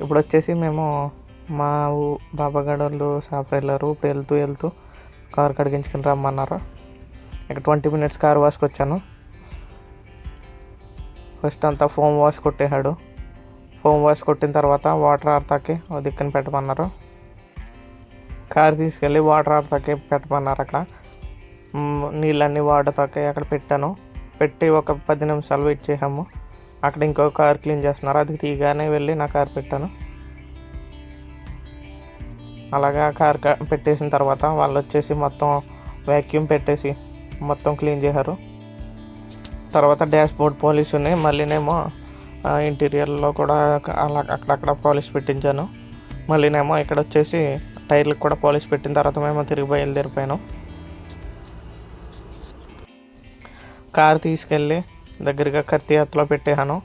ఇప్పుడు వచ్చేసి మేము మా బాబాగడోళ్ళు షాప్ వెళ్ళారు. ఇప్పుడు వెళ్తూ కార్ కడిగించుకుని రమ్మన్నారు. ఇక 20 minutes కార్ వాష్కి వచ్చాను. ఫస్ట్ అంతా ఫోమ్ వాష్ కొట్టేశాడు. ఫోమ్ వాష్ కొట్టిన తర్వాత వాటర్ ఆడతాకి దిక్కన పెట్టమన్నారు. కార్ తీసుకెళ్ళి వాటర్ ఆడతాకి పెట్టమన్నారు. అక్కడ నీళ్ళన్నీ వాడతాకి అక్కడ పెట్టాను. పెట్టి ఒక 10 నిమిషాలు వెయిట్ చేసాము. అక్కడ ఇంకో కార్ క్లీన్ చేస్తున్నారు. అది తీగానే వెళ్ళి నా కార్ పెట్టాను. అలాగా కార్ పెట్టేసిన తర్వాత వాళ్ళు వచ్చేసి మొత్తం వ్యాక్యూమ్ పెట్టేసి మొత్తం క్లీన్ చేశారు. తర్వాత డాష్ బోర్డ్ పాలిష్ ఉన్నాయి. మళ్ళీనేమో ఇంటీరియర్లో కూడా అలా అక్కడక్కడ పాలిష్ పెట్టించాను. మళ్ళీనేమో ఇక్కడ వచ్చేసి టైర్లకు కూడా పాలిష్ పెట్టిన తర్వాత మేము తిరిగి బయలుదేరిపోయాను. కార్ తీసుకెళ్ళి దగ్గరగా కత్తి హత్తులో పెట్టేశాను.